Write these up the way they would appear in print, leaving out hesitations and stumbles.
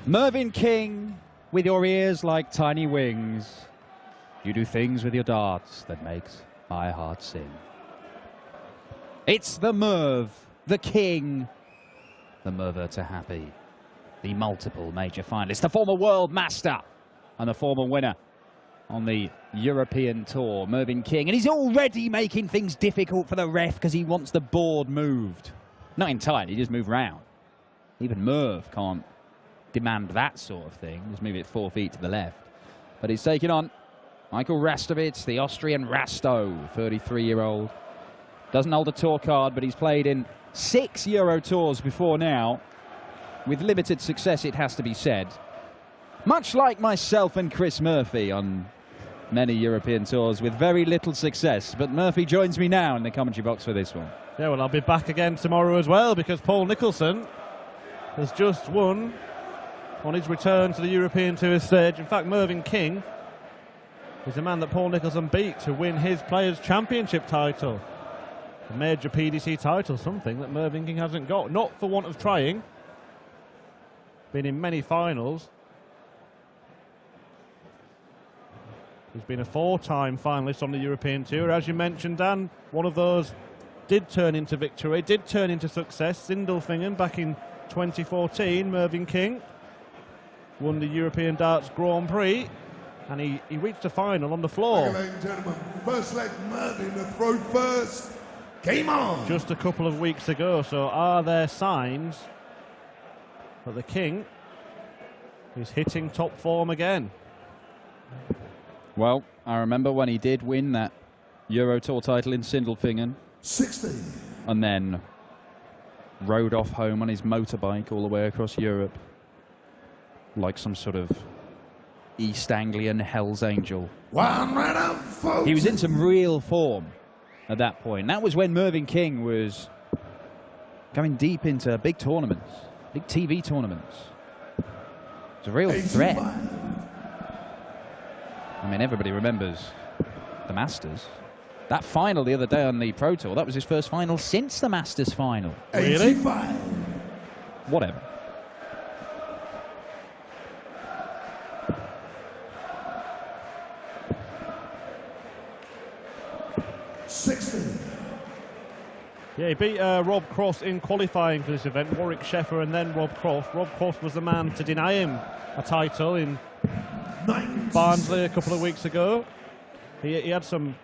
Mervyn King, with your ears like tiny wings, you do things with your darts that makes my heart sing. It's the Merv, the King, the Merver to Happy, the multiple major finalist, the former world master and the former winner on the European Tour, Mervyn King. And he's already making things difficult for the ref because he wants the board moved. Not entirely, just move round. Even Merv can't demand that sort of thing. Just move it 4 feet to the left. But he's taking on Michael Rasztovits, the Austrian Rasto, 33-year-old. Doesn't hold a tour card, but he's played in 6 Euro Tours before now. With limited success, it has to be said. Much like myself and Chris Murphy on many European Tours with very little success. But Murphy joins me now in the commentary box for this one. Yeah, well, I'll be back again tomorrow as well, because Paul Nicholson has just won on his return to the European Tour stage. In fact, Mervyn King is the man that Paul Nicholson beat to win his Players' Championship title. A major PDC title, something that Mervyn King hasn't got. Not for want of trying. Been in many finals. He's been a 4-time finalist on the European Tour. As you mentioned, Dan, one of those did turn into victory, did turn into success. Sindelfingen back in 2014, Mervyn King won the European Darts Grand Prix, and he reached a final on the floor. Ladies and gentlemen, first leg Mervyn, the throw first. Game on! Just a couple of weeks ago, so are there signs that the King is hitting top form again? Well, I remember when he did win that Euro Tour title in Sindelfingen. 60. And then rode off home on his motorbike all the way across Europe like some sort of East Anglian Hell's Angel. One right up, folks. He was in some real form at that point. That was when Mervyn King was going deep into big tournaments, big TV tournaments. It's a real threat. I mean, everybody remembers the Masters. That final the other day on the Pro Tour, that was his first final since the Masters final. Really? 85. Whatever. Yeah, he beat Rob Cross in qualifying for this event, Warwick Sheffer and then Rob Cross. Rob Cross was the man to deny him a title in Barnsley a couple of weeks ago. He had some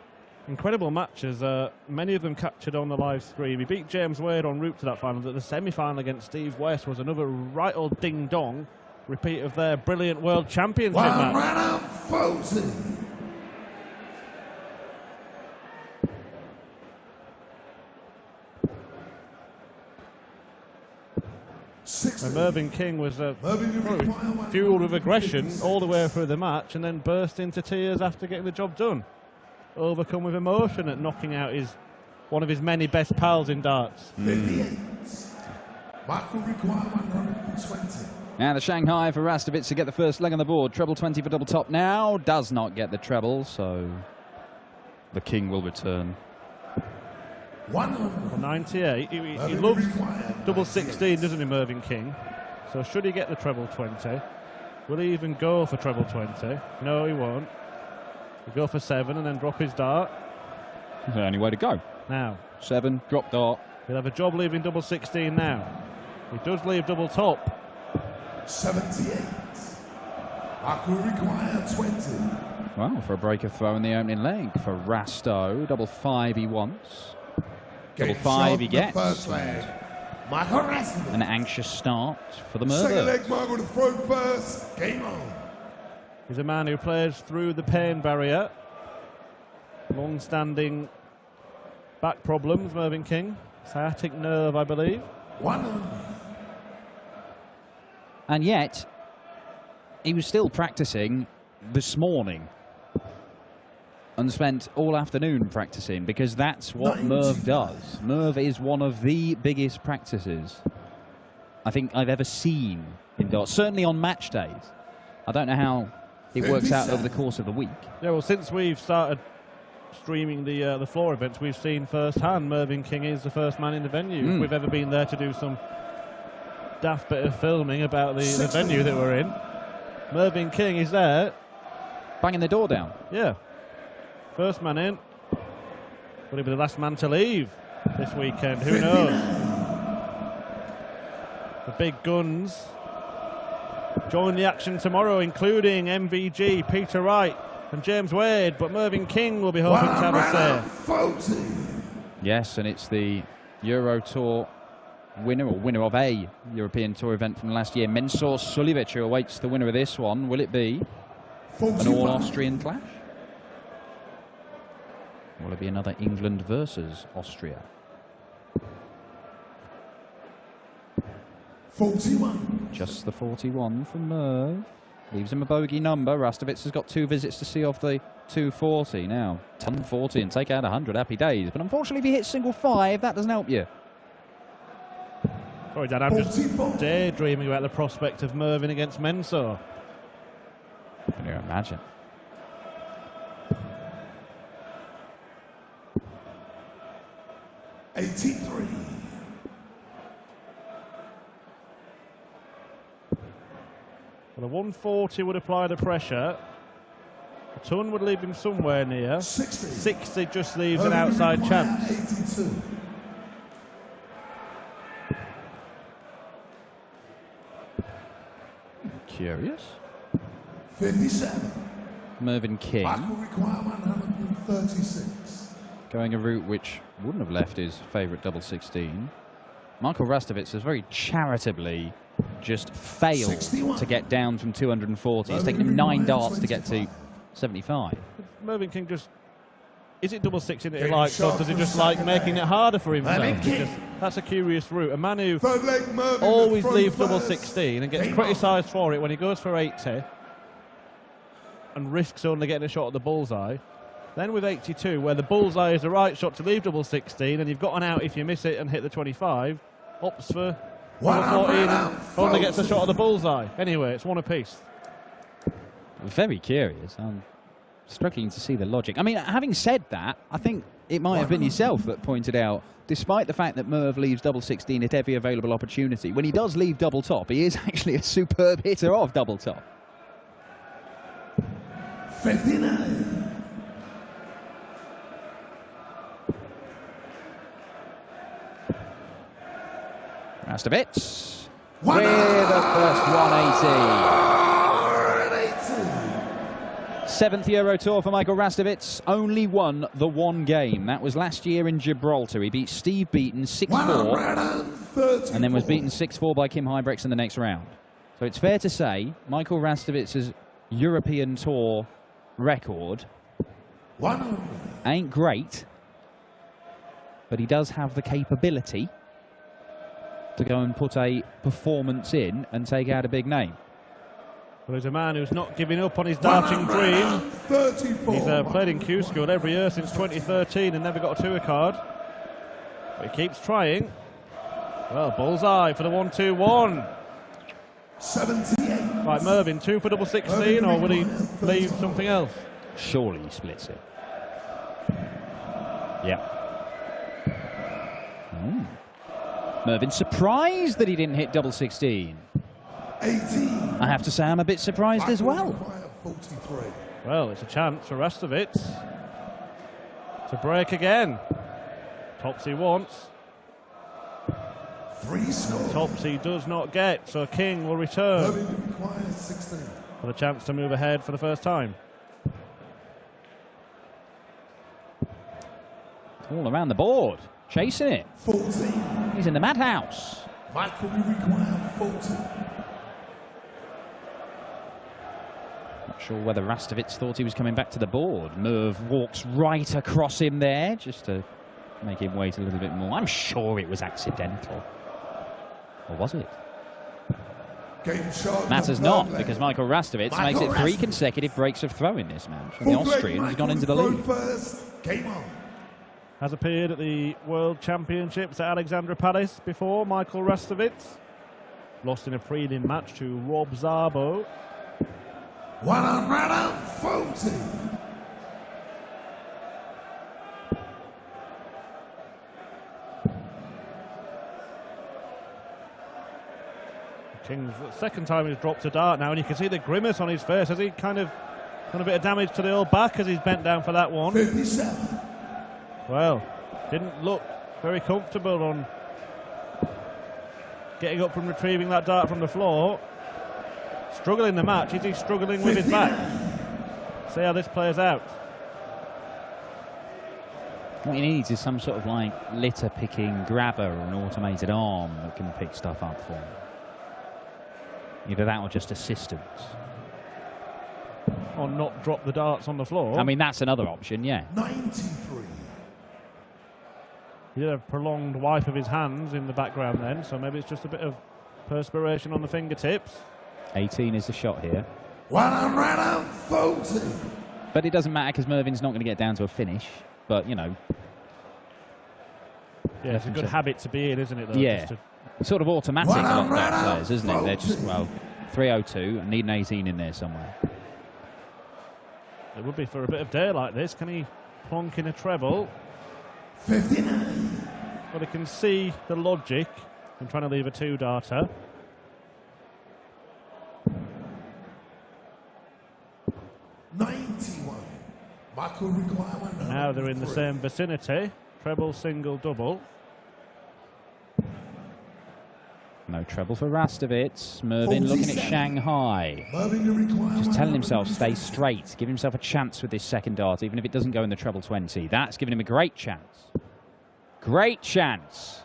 incredible matches, many of them captured on the live stream. He beat James Wade en route to that final. The semi-final against Steve West was another right old ding-dong repeat of their brilliant World Championship match. Right up, folks. And Mervyn King was fueled with aggression all the way through the match and then burst into tears after getting the job done. Overcome with emotion at knocking out one of his many best pals in darts. 58. Michael require 120. Now the Shanghai for Rasztovits to get the first leg on the board. Treble 20 for double top now. Does not get the treble, so the King will return. 98. He loves double 16, doesn't he, Mervyn King? So should he get the treble 20? Will he even go for treble 20? No, he won't. He'll go for 7 and then drop his dart. That's the only way to go. Now. 7, drop dart. He'll have a job leaving double 16 now. He does leave double top. 78. Michael require 20. Well, for a breaker throw in the opening leg for Rasto. Double 5 he wants. Double 5 he gets. First leg. Michael Rasztovits. An anxious start for the Second Merver. leg, Michael to throw first. Game on. He's a man who plays through the pain barrier. Long-standing back problems, Mervyn King. Sciatic nerve, I believe. 100. And yet, he was still practicing this morning and spent all afternoon practicing, because that's what Merv does. Merv is one of the biggest practices I think I've ever seen in darts, certainly on match days. I don't know how it works out over the course of the week. Yeah, well, since we've started streaming the floor events, we've seen firsthand Mervyn King is the first man in the venue. We've ever been there to do some daft bit of filming about the venue that we're in. Mervyn King is there. Banging the door down. Yeah. First man in. Will he be the last man to leave this weekend? Who knows? The big guns join the action tomorrow, including MVG, Peter Wright and James Wade, but Mervyn King will be hoping to have a say. Yes, and it's the Euro Tour winner, or winner of a European Tour event from last year, Mensur Suljovic, who awaits the winner of this one. Will it be an all-Austrian clash? Will it be another England versus Austria? 41. Just the 41 from Merv. Leaves him a bogey number. Rasztovits has got 2 visits to see off the 240 now. 1040 and take out 100. Happy days. But unfortunately, if he hits single 5, that doesn't help you. Sorry, Dad, I'm just daydreaming about the prospect of Mervyn against Mensur. Can you imagine? '83. Well, the 140 would apply the pressure. A ton would leave him somewhere near. 60 just leaves an outside chance. 82. Curious. 57. Mervyn King Michael require 136. going a route which wouldn't have left his favourite double 16. Michael Rasztovits has very charitably just failed 61. to get down from 240. It's taken him 9 darts to get to 75. Mervyn King just... Is it double 16 that he likes, or does he just like making it harder for himself? Because that's a curious route. A man who always leaves double 16 and gets criticised for it when he goes for 80 and risks only getting a shot at the bullseye. Then with 82, where the bullseye is the right shot to leave double 16, and you've got an out if you miss it and hit the 25, opts for double 14 and only gets a shot at the bullseye. Anyway, it's one apiece. Very curious. I'm struggling to see the logic. I mean, having said that, I think it might have been yourself that pointed out, despite the fact that Merv leaves double 16 at every available opportunity, when he does leave double top, he is actually a superb hitter of double top. 59. Rasztovits with the first 180. 7th Euro Tour for Michael Rasztovits. Only won the one game. That was last year in Gibraltar. He beat Steve Beaton 6-4 and then was beaten 6-4 by Kim Huybrechts in the next round. So it's fair to say Michael Rasztovits' European Tour record ain't great, but he does have the capability to go and put a performance in and take out a big name. Well, he's a man who's not giving up on his darting dream. He's played in Q School every year since 2013 and never got a tour card. But he keeps trying. Well, bullseye for the 1-2-1. 78. Right, Mervyn, 2 for double 16, or will he leave something else? Surely he splits it. Yeah. Mervyn surprised that he didn't hit double 16. 18. I have to say I'm a bit surprised as well. 43. Well, it's a chance for Rasztovits to break again. Topsy wants. 3 score. Topsy does not get, so King will return Requires 16. for the chance to move ahead for the first time. All around the board, chasing it. 14. He's in the madhouse. Michael, we require 40. Not sure whether Rasztovits thought he was coming back to the board. Merv walks right across him there, just to make him wait a little bit more. I'm sure it was accidental. Or was it? Game shot. Matters not, because Michael Rasztovits makes it 3 consecutive breaks of throw in this match. And the Austrian has gone into the lead. First. Game on. Has appeared at the World Championships at Alexandra Palace before, Michael Rasztovits. Lost in a prelim match to Rob Szabo. 140. King's the second time he's dropped a dart now, and you can see the grimace on his face. Has he kind of done a bit of damage to the old back as he's bent down for that one? 57. Well, didn't look very comfortable on getting up from retrieving that dart from the floor. Struggling the match. Is he struggling with his back? See how this plays out. What he needs is some sort of like litter picking grabber or an automated arm that can pick stuff up for him. Either that or just assistance. Or not drop the darts on the floor. I mean, that's another option, yeah. 93. He did a prolonged wipe of his hands in the background then, so maybe it's just a bit of perspiration on the fingertips. 18 is the shot here. 140. But it doesn't matter because Mervin's not going to get down to a finish. But, you know. Yeah, it's a good habit to be in, isn't it, though? Yeah. Sort of automatic a lot of their players, isn't it? They're just, well, 302 and need an 18 in there somewhere. It would be for a bit of day like this. Can he plonk in a treble? 59. Well, he can see the logic in trying to leave a two-darter. Now they're in the same vicinity. Treble, single, double. No trouble for Rasztovits. Mervin looking at Shanghai. Just telling himself, stay straight. Give himself a chance with this second dart, even if it doesn't go in the treble 20. That's giving him a great chance. Great chance.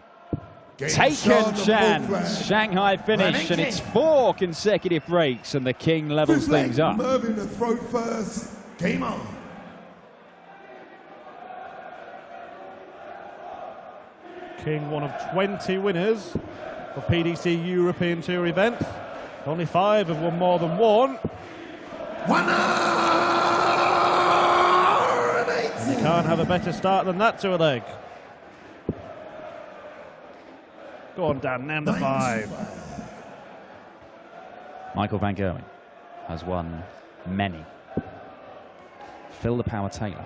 Taken chance. Shanghai finish, and it's 4 consecutive breaks, and the King levels things up. Mervin to throw first. Game on. King, one of 20 winners of PDC European Tour events. Only 5 have won more than one. 180. You can't have a better start than that to a leg. Go on, Dan, name the 5. Michael Van Gerwen has won many. Phil the Power Taylor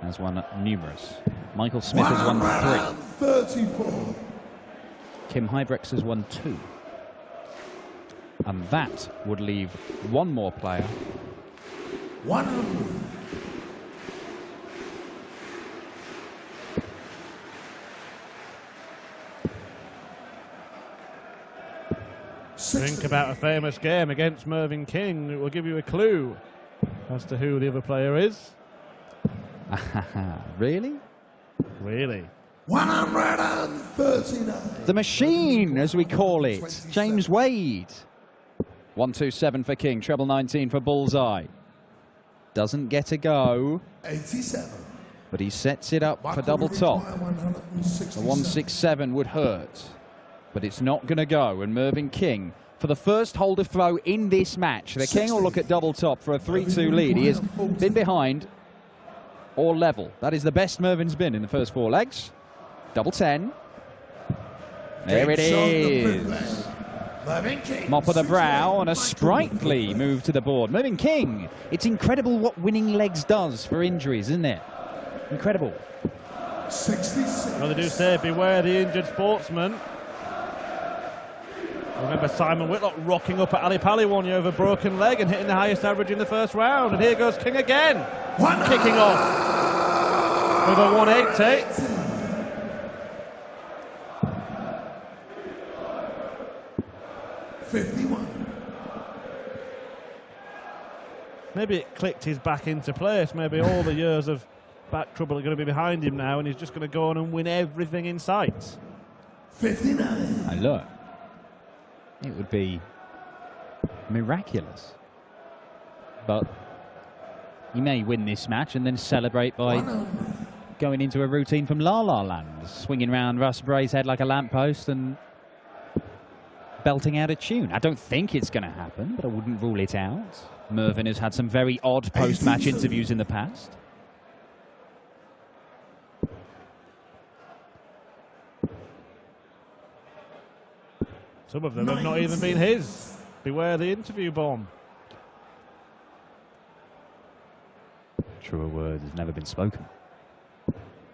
has won numerous. Michael Smith has won 3. 34. Kim Hybrex has won 2. And that would leave one more player. 100. Think about a famous game against Mervyn King. It will give you a clue as to who the other player is. Really? Really? 139. The machine, as we call it. James Wade. 127 for King, treble 19 for Bullseye. Doesn't get a go. 87. But he sets it up for double top. The 167 would hurt. But it's not going to go. And Mervyn King, for the first holder throw in this match, the King will look at double top for a 3-2 lead. He has been behind or level. That is the best Mervin's been in the first 4 legs. Double 10. There it is. Mop of the brow and a sprightly move to the board. Mervyn King. It's incredible what winning legs does for injuries, isn't it? Incredible. 66. Well, they do say beware the injured sportsman. Remember Simon Whitlock rocking up at Ali Pali one year with a broken leg and hitting the highest average in the first round. And here goes King again. Kicking off with a 180. 51. Maybe it clicked his back into place. Maybe all the years of back trouble are going to be behind him now, and he's just going to go on and win everything in sight. 59. And look, it would be miraculous. But he may win this match and then celebrate by going into a routine from La La Land, swinging around Russ Bray's head like a lamppost and belting out a tune. I don't think it's going to happen, but I wouldn't rule it out. Mervyn has had some very odd post-match interviews in the past. Some of them have not even been his. Beware the interview bomb. Truer word has never been spoken.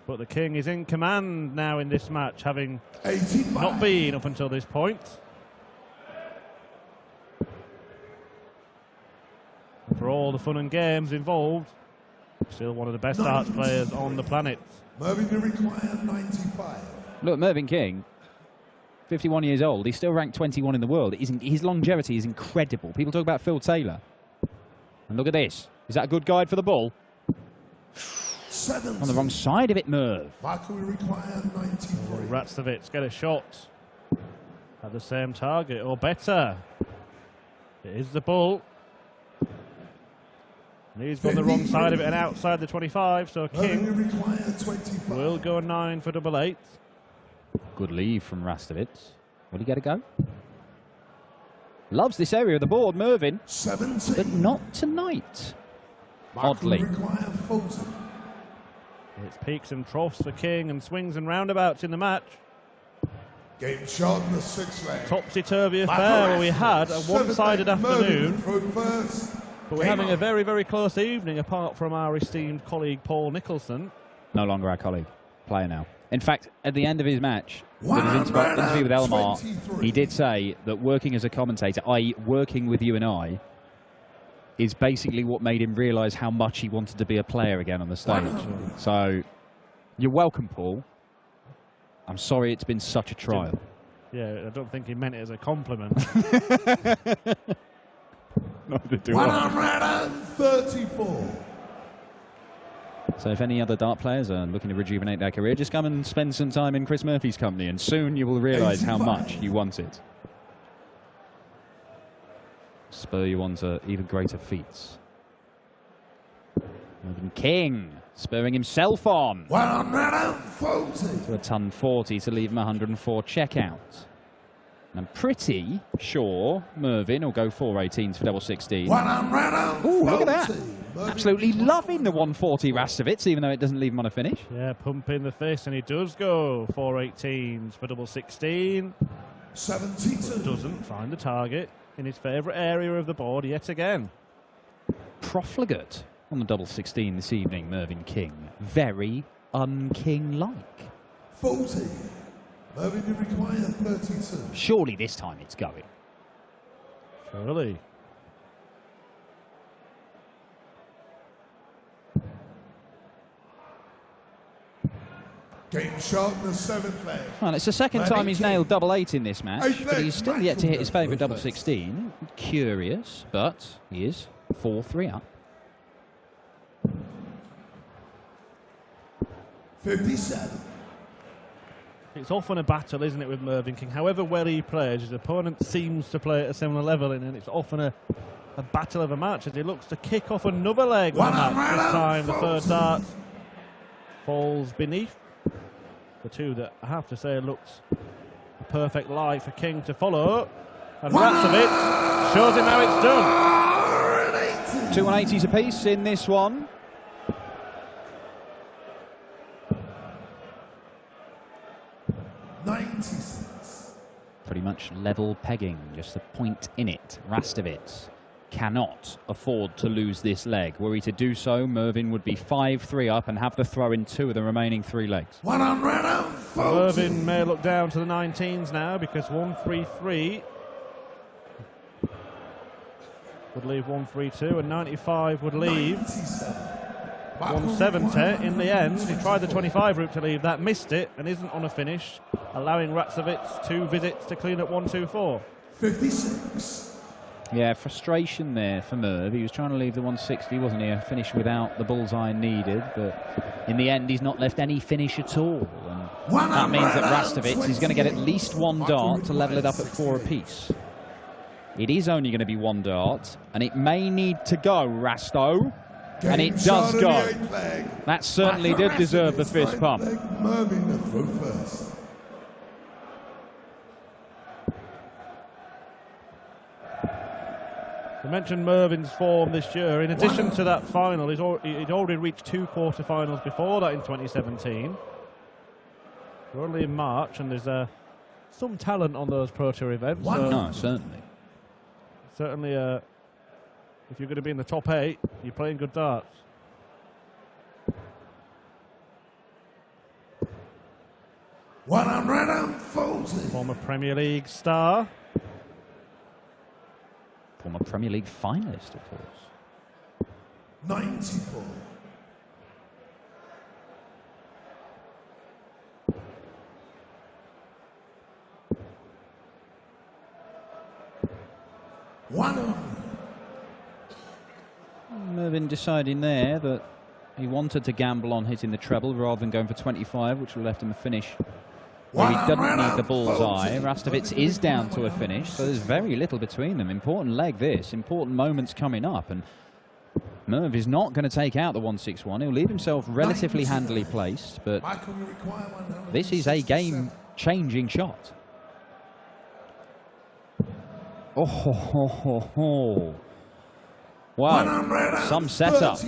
But the King is in command now in this match, having 85. not been up until this point. For all the fun and games involved, still one of the best darts players on the planet. Mervyn, you require 95. Look, Mervyn King, 51 years old. He's still ranked 21 in the world. His longevity is incredible. People talk about Phil Taylor. And look at this. Is that a good guide for the ball? 70. On the wrong side of it, Merv. Michael, we require 93. Rasztovits get a shot at the same target or better. It is the bull. And he's gone the wrong side of it and outside the 25, so King will go 9 for double 8. Good leave from Rasztovits. Will he get a go? Loves this area of the board, Mervyn. 70. But not tonight. Oddly. It's peaks and troughs for King and swings and roundabouts in the match. Game shot in the 6th leg. Topsy-turvy affair where we had a one-sided afternoon. But we're having a very, very close evening apart from our esteemed colleague Paul Nicholson. No longer our colleague. Player now. In fact, at the end of his match, with his interview with Elmar, he did say that working as a commentator, i.e. working with you and I, is basically what made him realise how much he wanted to be a player again on the stage. So, you're welcome, Paul. I'm sorry it's been such a trial. Yeah, I don't think he meant it as a compliment. Neither do 134. So if any other dart players are looking to rejuvenate their career, just come and spend some time in Chris Murphy's company and soon you will realise how much you want it. Spur you on to even greater feats. Mervyn King spurring himself on. 140. To a ton 40 to leave him 104 checkout. And I'm pretty sure Mervyn will go 418s for double 16. 140. Ooh, look at that. Absolutely loving the 140 Rasztovits, even though it doesn't leave him on a finish. Yeah, pump in the fist, and he does go 418s for double 16. 72. Doesn't find the target in his favourite area of the board yet again. Profligate on the double 16 this evening, Mervyn King. Very un-King-like. 40. Mervyn, you require 32. Surely this time it's going. Surely. Game shot in the 7th leg. Well, it's the second time he's nailed double 8 in this match, Eighth but leg, he's still yet to hit his favourite double first. 16. Curious, but he is 4-3 up. 57. It's often a battle, isn't it, with Mervyn King? However well he plays, his opponent seems to play at a similar level, and it's often a battle of a match as he looks to kick off another leg of the match. This time the third dart falls beneath. The two that I have to say looks a perfect lie for King to follow. And Rasztovits shows him how it's done. 2 180s apiece in this one. Pretty much level pegging, just a point in it. Rasztovits cannot afford to lose this leg. Were he to do so, Mervyn would be 5-3 up and have the throw in 2 of the remaining 3 legs. Mervyn may look down to the 19s now because 133 would leave 132 and 95 would leave 170 in the end. He tried the 25 route to leave that, missed it, and isn't on a finish, allowing Rasztovits 2 visits to clean up 124. 56. Yeah, frustration there for Merv. He was trying to leave the 160, wasn't he? A finish without the bullseye needed, but in the end he's not left any finish at all. And that means that Rasztovits is going to get at least 1 dart to level it up at 4 apiece. It is only going to be 1 dart, and it may need to go, Rasto. And it does go. That certainly did deserve the fist pump. Mervyn to throw first. I mentioned Mervyn's form this year. In addition to that final, he'd already reached 2 quarterfinals before that in 2017. We're only in March, and there's some talent on those Pro Tour events. So no, certainly. Certainly, if you're going to be in the top 8, you're playing good darts. Former Premier League star. Former Premier League finalist, of course. 94. Mervyn deciding there that he wanted to gamble on hitting the treble rather than going for 25, which would have left him a finish where he doesn't need the bullseye. Rasztovits is down to a finish, so there's very little between them. Important leg this, important moments coming up, and Merv is not going to take out the 161. He'll leave himself relatively handily placed, but this is a game-changing shot. Oh, ho, ho, ho, ho. Wow, some setup.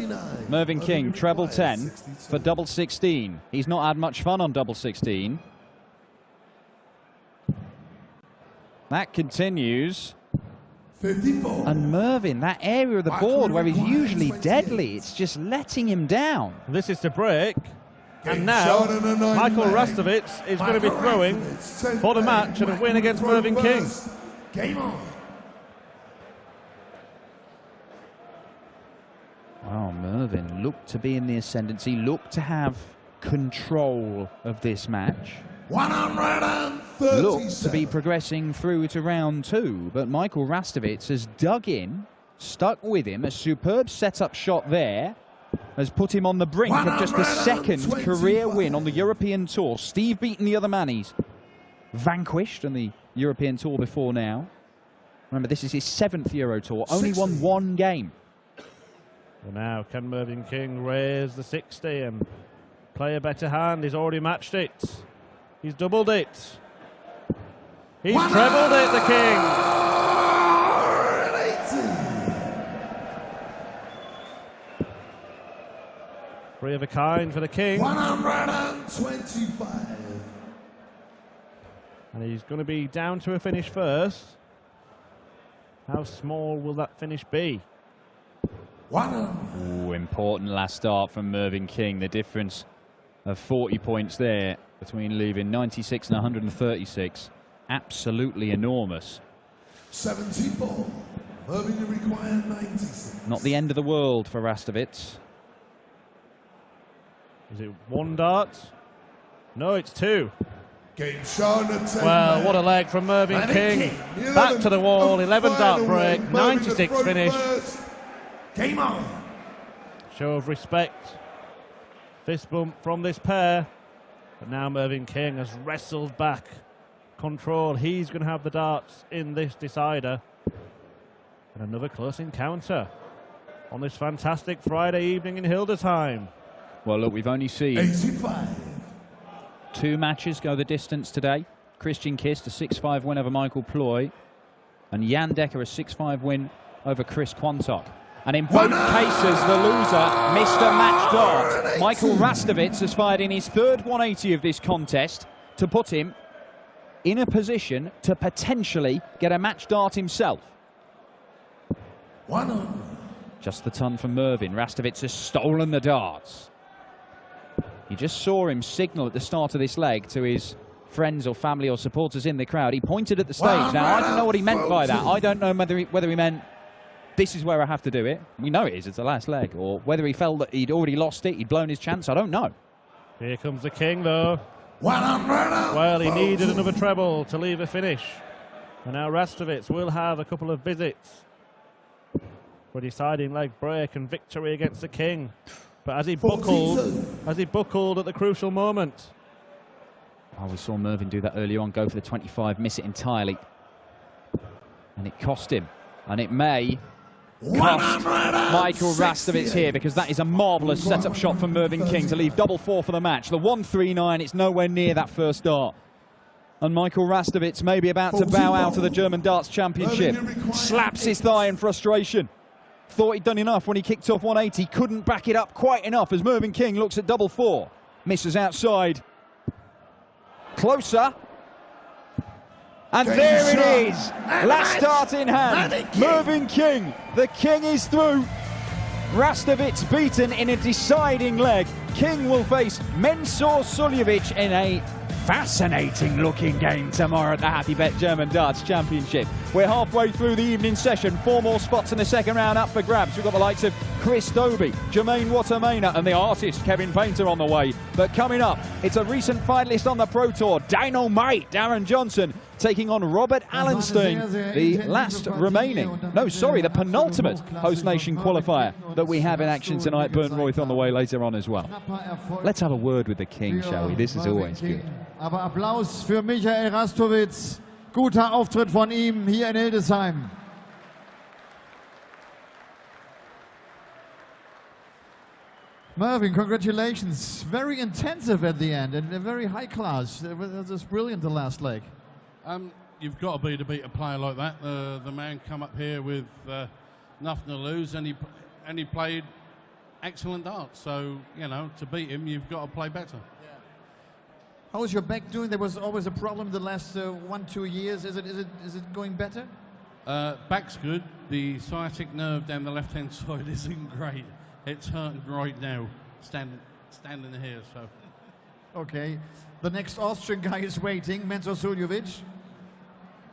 Mervyn King, treble 10 for double 16. He's not had much fun on double 16. That continues. 54. And Mervyn, that area of the board where he's usually deadly, it's just letting him down. This is to break. And now, Michael Rasztovits is going to be throwing for the match and a win against Mervyn King. Game on. Wow, Mervyn looked to be in the ascendancy, looked to have control of this match. 137. Looked to be progressing through to round 2, but Michael Rasztovits has dug in, stuck with him. A superb setup shot there has put him on the brink of just a second career win on the European Tour. Steve beaten the other man he's vanquished on the European Tour before now. Remember, this is his 7th Euro Tour, only won 1 game. Well, now, can Mervyn King raise the 60 and play a better hand? He's already matched it. He's doubled it. He's trebled it, the King. 3 of a kind for the King. 125. And he's going to be down to a finish first. How small will that finish be? Ooh, important last start from Mervyn King. The difference of 40 points there between leaving 96 and 136. Absolutely enormous. 74. Mervyn required 96. Not the end of the world for Rasztovits. Is it 1 dart? No, it's 2. Game shown at 10. Well, what a leg from Mervyn King. Back to the wall, 11 dart break, 96 finish. Game on. Show of respect. Fist bump from this pair. But now Mervyn King has wrestled back control. He's going to have the darts in this decider. And another close encounter on this fantastic Friday evening in Hildesheim. Well, look, we've only seen 85. 2 matches go the distance today. Christian Kist, a 6-5 win over Michael Ploy, and Jan Dekker, a 6-5 win over Chris Quantock. And in both cases, the loser missed a match dart. Michael Rasztovits has fired in his 3rd 180 of this contest to put him in a position to potentially get a match dart himself. Just the ton from Mervyn. Rasztovits has stolen the darts. You just saw him signal at the start of this leg to his friends or family or supporters in the crowd. He pointed at the stage. Now, I don't know what he meant by that. I don't know whether he meant this is where I have to do it. We know it is. It's the last leg. Or whether he felt that he'd already lost it, he'd blown his chance. I don't know. Here comes the King, though. Well, he needed another treble to leave a finish. And now Rasztovits will have a couple of visits for a deciding leg break and victory against the King. But as he buckled at the crucial moment. Oh, we saw Mervyn do that earlier on, go for the 25, miss it entirely. And it cost him. And it may cost Michael Rasztovits here, because that is a marvellous setup shot from Mervyn King to leave double 4 for the match. The 139, it's nowhere near that first dart. And Michael Rasztovits may be about to bow out of the German Darts Championship. Slaps his thigh in frustration. Thought he'd done enough when he kicked off 180. Couldn't back it up quite enough as Mervyn King looks at double 4. Misses outside. Closer. And there it is. Last start in hand. Mervyn King. The King is through. Rasztovits beaten in a deciding leg. King will face Mensur Suljovic in a fascinating looking game tomorrow at the Happy Bet German Darts Championship. We're halfway through the evening session. 4 more spots in the second round up for grabs. We've got the likes of Chris Dobie, Jermaine Watermaina and the artist Kevin Painter on the way. But coming up, it's a recent finalist on the Pro Tour, Dynamite Darren Johnson, taking on Robert Allenstein, the the penultimate host nation qualifier that we have in action tonight. Bernroyd on the way later on as well. Let's have a word with the king, shall we? This is always good. Aber Applaus für Michael Rasztovits. Guter Auftritt von ihm hier in Hildesheim. Mervyn, congratulations. Very intensive at the end and very high class. It was brilliant the last leg. You've got to beat a player like that. The man come up here with nothing to lose, and he played excellent darts. So, you know, to beat him, you've got to play better. Yeah. How is your back doing? There was always a problem the last 1-2 years. Is it going better? Back's good. The sciatic nerve down the left-hand side isn't great. It's hurting right now, standing here. So. Okay. The next Austrian guy is waiting, Mensur Suljovic.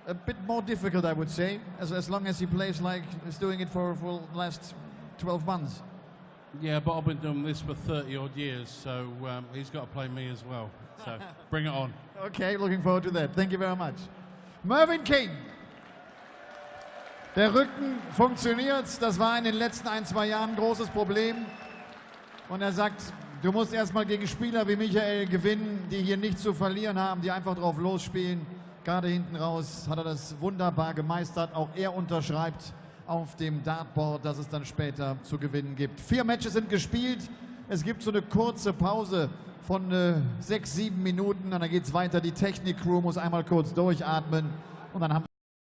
A bit more difficult, I would say, as long as he plays like he's doing it for the last 12 months. Yeah, but I've been doing this for 30-odd years, so he's got to play me as well. So bring it on. Okay, looking forward to that. Thank you very much. Mervyn King. Der Rücken funktioniert. Das war in den letzten 1-2 Jahren ein großes Problem. Und er sagt, du musst erstmal gegen Spieler wie Michael gewinnen, die hier nichts zu verlieren haben, die einfach drauf losspielen. Gerade hinten raus hat er das wunderbar gemeistert. Auch er unterschreibt auf dem Dartboard, dass es dann später zu gewinnen gibt. 4 Matches sind gespielt. Es gibt so eine kurze Pause von 6-7 Minuten. Und dann geht es weiter. Die Technik-Crew muss einmal kurz durchatmen. Und dann haben